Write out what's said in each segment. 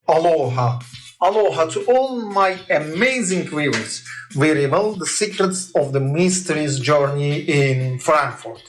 Aloha! Aloha to all my amazing viewers. We reveal the secrets of the mysterious journey in Frankfurt.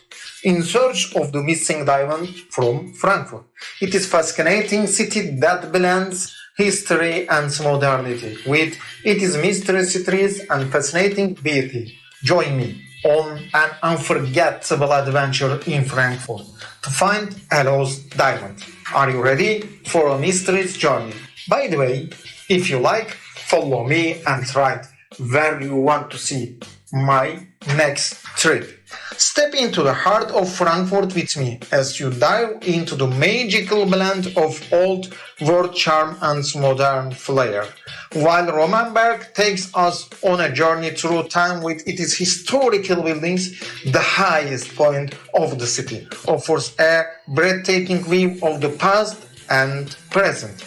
In search of the missing diamond from Frankfurt. It is a fascinating city that blends history and modernity with its mysterious streets and fascinating beauty. Join me on an unforgettable adventure in Frankfurt to find a lost diamond. Are you ready for a mysterious journey? By the way, if you like, follow me and write where you want to see my next trip. Step into the heart of Frankfurt with me as you dive into the magical blend of old world charm and modern flair. While Romanberg takes us on a journey through time with its historical buildings, the highest point of the city offers a breathtaking view of the past and present.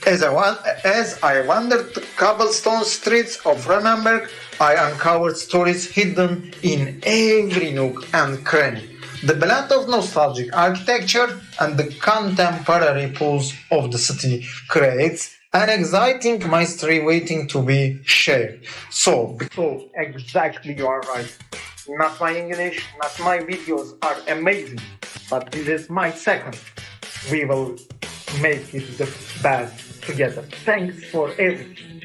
As I wandered the cobblestone streets of Romanberg, I uncovered stories hidden in every nook and cranny. The blend of nostalgic architecture and the contemporary pulse of the city creates an exciting mystery waiting to be shared. So, because exactly you are right. Not my English, not my videos are amazing, but this is my second. We will make it the best together. Thanks for everything.